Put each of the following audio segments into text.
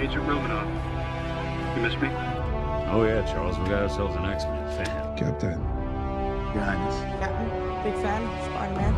Agent Romanoff. You miss me? Oh yeah, Charles, we got ourselves an X-Men fan. Captain. Your Highness. Captain, big fan, Spider-Man.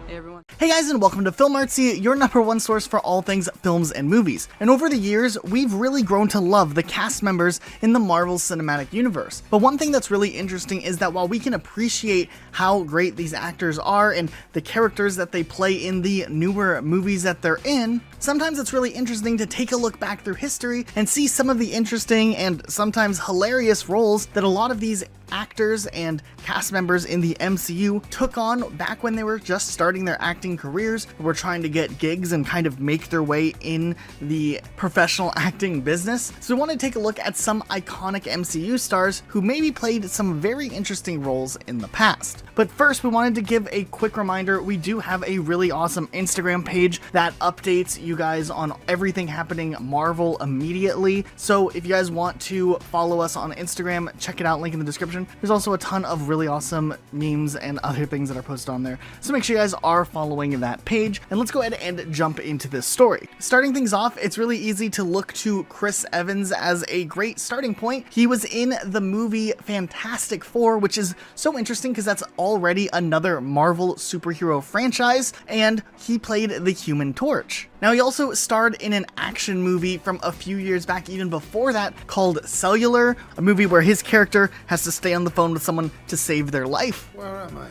Hey everyone. Hey guys, and welcome to Film Artsy, your #1 source for all things films and movies. And over the years, we've really grown to love the cast members in the Marvel Cinematic Universe. But one thing that's really interesting is that while we can appreciate how great these actors are and the characters that they play in the newer movies that they're in, sometimes it's really interesting to take a look back through history and see some of the interesting and sometimes hilarious roles that a lot of these actors and cast members in the MCU took on back when they were just starting their acting careers, were trying to get gigs and kind of make their way in the professional acting business. So we want to take a look at some iconic MCU stars who maybe played some very interesting roles in the past. But first, we wanted to give a quick reminder, we do have a really awesome Instagram page that updates you guys on everything happening Marvel immediately. So if you guys want to follow us on Instagram, check it out, link in the description. There's also a ton of really awesome memes and other things that are posted on there. So make sure you guys are following that page. And let's go ahead and jump into this story. Starting things off, it's really easy to look to Chris Evans as a great starting point. He was in the movie Fantastic Four, which is so interesting because that's already another Marvel superhero franchise, and he played the Human Torch. Now, he also starred in an action movie from a few years back, even before that, called Cellular, a movie where his character has to stay on the phone with someone to save their life. Where am I?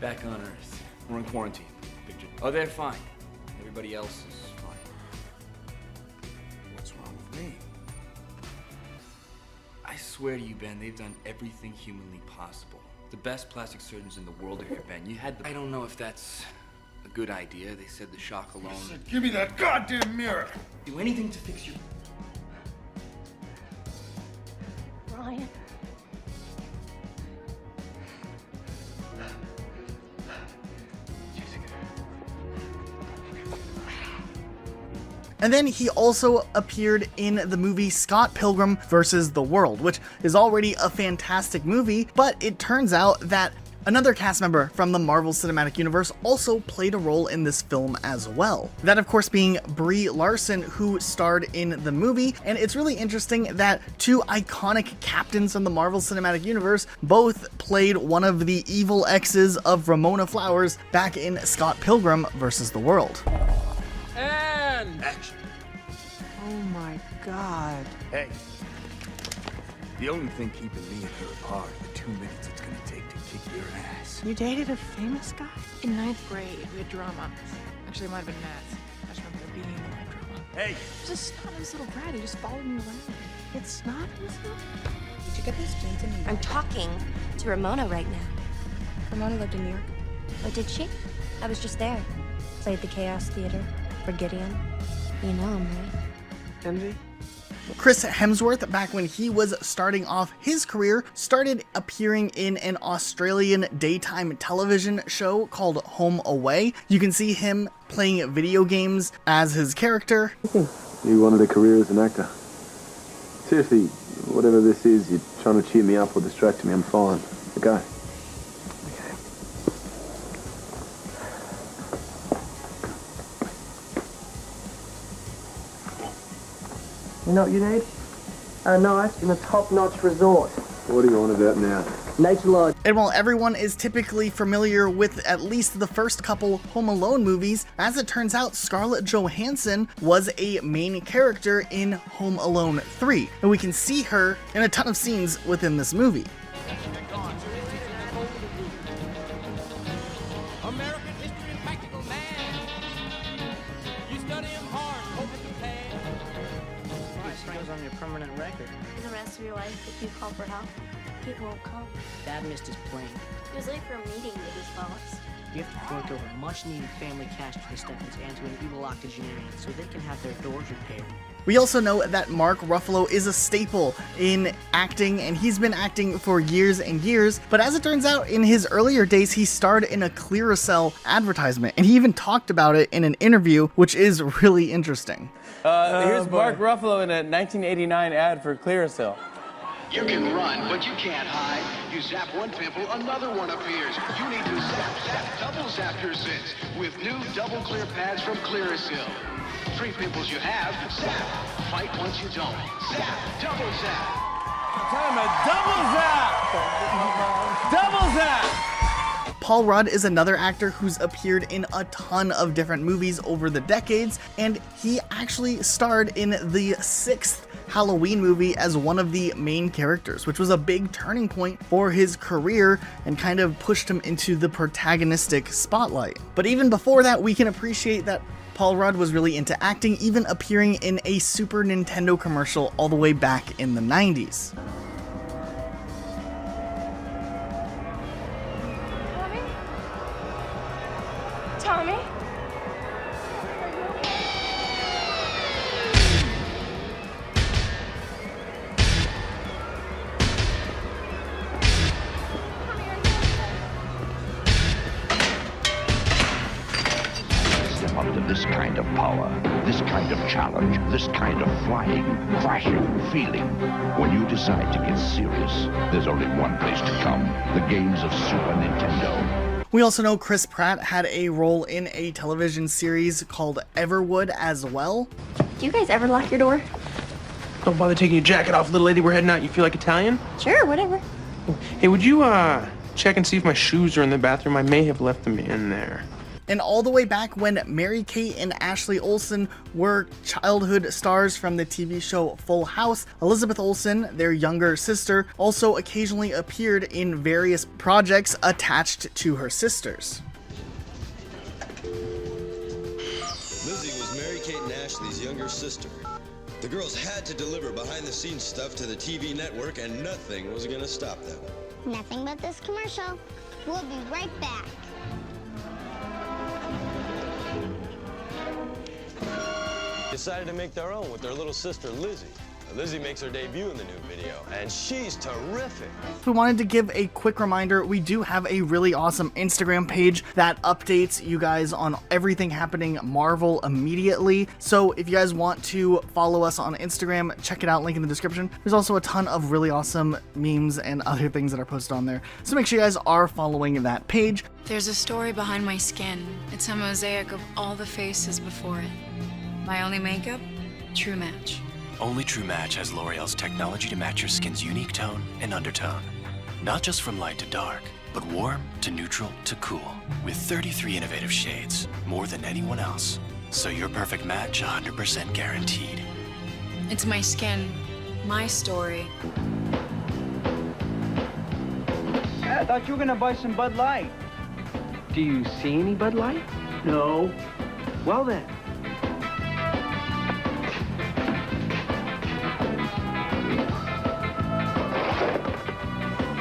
Back on Earth. We're in quarantine. Oh, they're fine. Everybody else is fine. What's wrong with me? I swear to you, Ben, they've done everything humanly possible. The best plastic surgeons in the world are here, Ben. You had the... I don't know if that's a good idea. They said the shock alone... Give me that goddamn mirror! Do anything to fix your... Ryan. And then he also appeared in the movie Scott Pilgrim vs. the World, which is already a fantastic movie, but it turns out that another cast member from the Marvel Cinematic Universe also played a role in this film as well. That, of course, being Brie Larson, who starred in the movie. And it's really interesting that two iconic captains from the Marvel Cinematic Universe both played one of the evil exes of Ramona Flowers back in Scott Pilgrim vs. the World. And... Action. Oh my god. Hey. The only thing keeping me and her apart are the 2 minutes it's gonna take to kick your ass. You dated a famous guy? In 9th grade, we had drama. Actually, it might have been math. I just remember there being that drama. Hey! He was a snot-nosed little brat. He just followed me around. It's not his Did you get those jeans in New York? I'm talking to Ramona right now. Ramona lived in New York. Oh, did she? I was just there. Played the Chaos Theater for Gideon. You know him, right? Envy? Chris Hemsworth, back when he was starting off his career, started appearing in an Australian daytime television show called Home Away. You can see him playing video games as his character. You wanted a career as an actor. Seriously, whatever this is, you're trying to cheer me up or distract me, I'm fine. Okay. You know what you need? A night in a top-notch resort. What are you on about now? Nature Lodge. And while everyone is typically familiar with at least the first couple Home Alone movies, as it turns out, Scarlett Johansson was a main character in Home Alone 3. And we can see her in a ton of scenes within this movie. American history and practical man. You study him hard, hope you can. This goes on your permanent record. For the rest of your life, if you call for help, he won't come. Dad missed his plane. He was late for a meeting with his boss. You have to fork over much-needed family cash to the Stephens and to an evil octogenarian so they can have their doors repaired. We also know that Mark Ruffalo is a staple in acting, and he's been acting for years and years, but as it turns out, in his earlier days, he starred in a Clearasil advertisement, and he even talked about it in an interview, which is really interesting. Here's Mark Ruffalo in a 1989 ad for Clearasil. You can run, but you can't hide. You zap one pimple, another one appears. You need to zap, double zap your sins with new double clear pads from Clearasil. 3 pimples you have, zap. Fight once you don't. Zap. Double zap. Time a double zap! Double zap! Paul Rudd is another actor who's appeared in a ton of different movies over the decades, and he actually starred in the 6th Halloween movie as one of the main characters, which was a big turning point for his career and kind of pushed him into the protagonistic spotlight. But even before that, we can appreciate that Paul Rudd was really into acting, even appearing in a Super Nintendo commercial all the way back in the 90s. Tommy? Step up to this kind of power, this kind of challenge, this kind of flying, crashing feeling. When you decide to get serious, there's only one place to come, the games of Super Nintendo. We also know Chris Pratt had a role in a television series called Everwood as well. Do you guys ever lock your door? Don't bother taking your jacket off, little lady. We're heading out. You feel like Italian? Sure, whatever. Hey, would you check and see if my shoes are in the bathroom? I may have left them in there. And all the way back when Mary-Kate and Ashley Olsen were childhood stars from the TV show Full House, Elizabeth Olsen, their younger sister, also occasionally appeared in various projects attached to her sisters. Lizzie was Mary-Kate and Ashley's younger sister. The girls had to deliver behind-the-scenes stuff to the TV network, and nothing was gonna stop them. Nothing but this commercial. We'll be right back. Decided to make their own with their little sister, Lizzie. Lizzie makes her debut in the new video, and she's terrific. We wanted to give a quick reminder, we do have a really awesome Instagram page that updates you guys on everything happening Marvel immediately. So if you guys want to follow us on Instagram, check it out, link in the description. There's also a ton of really awesome memes and other things that are posted on there. So make sure you guys are following that page. There's a story behind my skin. It's a mosaic of all the faces before it. My only makeup? True Match. Only True Match has L'Oreal's technology to match your skin's unique tone and undertone. Not just from light to dark, but warm to neutral to cool. With 33 innovative shades, more than anyone else. So your perfect match 100% guaranteed. It's my skin, my story. I thought you were gonna buy some Bud Light. Do you see any Bud Light? No. Well then.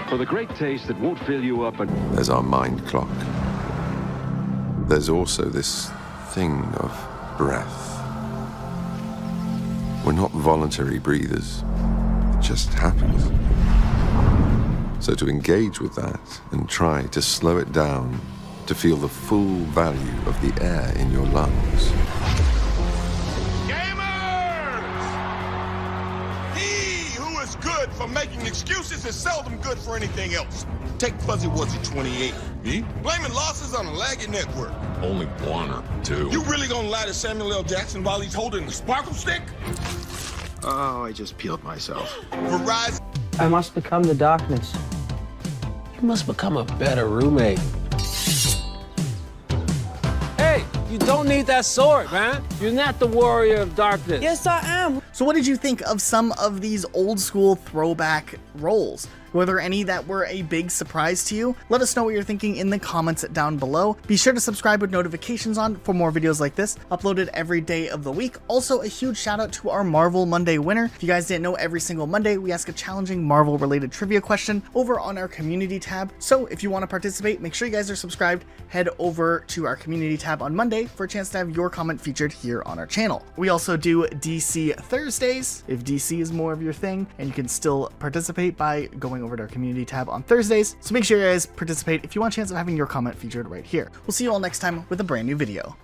For the great taste that won't fill you up and... There's our mind clock. There's also this thing of breath. We're not voluntary breathers. It just happens. So to engage with that and try to slow it down, to feel the full value of the air in your lungs. Good for making excuses is seldom good for anything else. Take Fuzzy Wuzzy 28. Me? Blaming losses on a laggy network. Only one or two. You really gonna lie to Samuel L. Jackson while he's holding the sparkle stick? Oh, I just peeled myself. Verizon. I must become the darkness. You must become a better roommate. Hey, you don't need that sword, man. You're not the warrior of darkness. Yes, I am. So what did you think of some of these old school throwback roles? Were there any that were a big surprise to you? Let us know what you're thinking in the comments down below. Be sure to subscribe with notifications on for more videos like this, uploaded every day of the week. Also, a huge shout out to our Marvel Monday winner. If you guys didn't know, every single Monday we ask a challenging Marvel related trivia question over on our community tab. So if you want to participate, make sure you guys are subscribed. Head over to our community tab on Monday for a chance to have your comment featured here on our channel. We also do DC Thursdays, if DC is more of your thing, and you can still participate by going over to our community tab on Thursdays. So make sure you guys participate if you want a chance of having your comment featured right here. We'll see you all next time with a brand new video.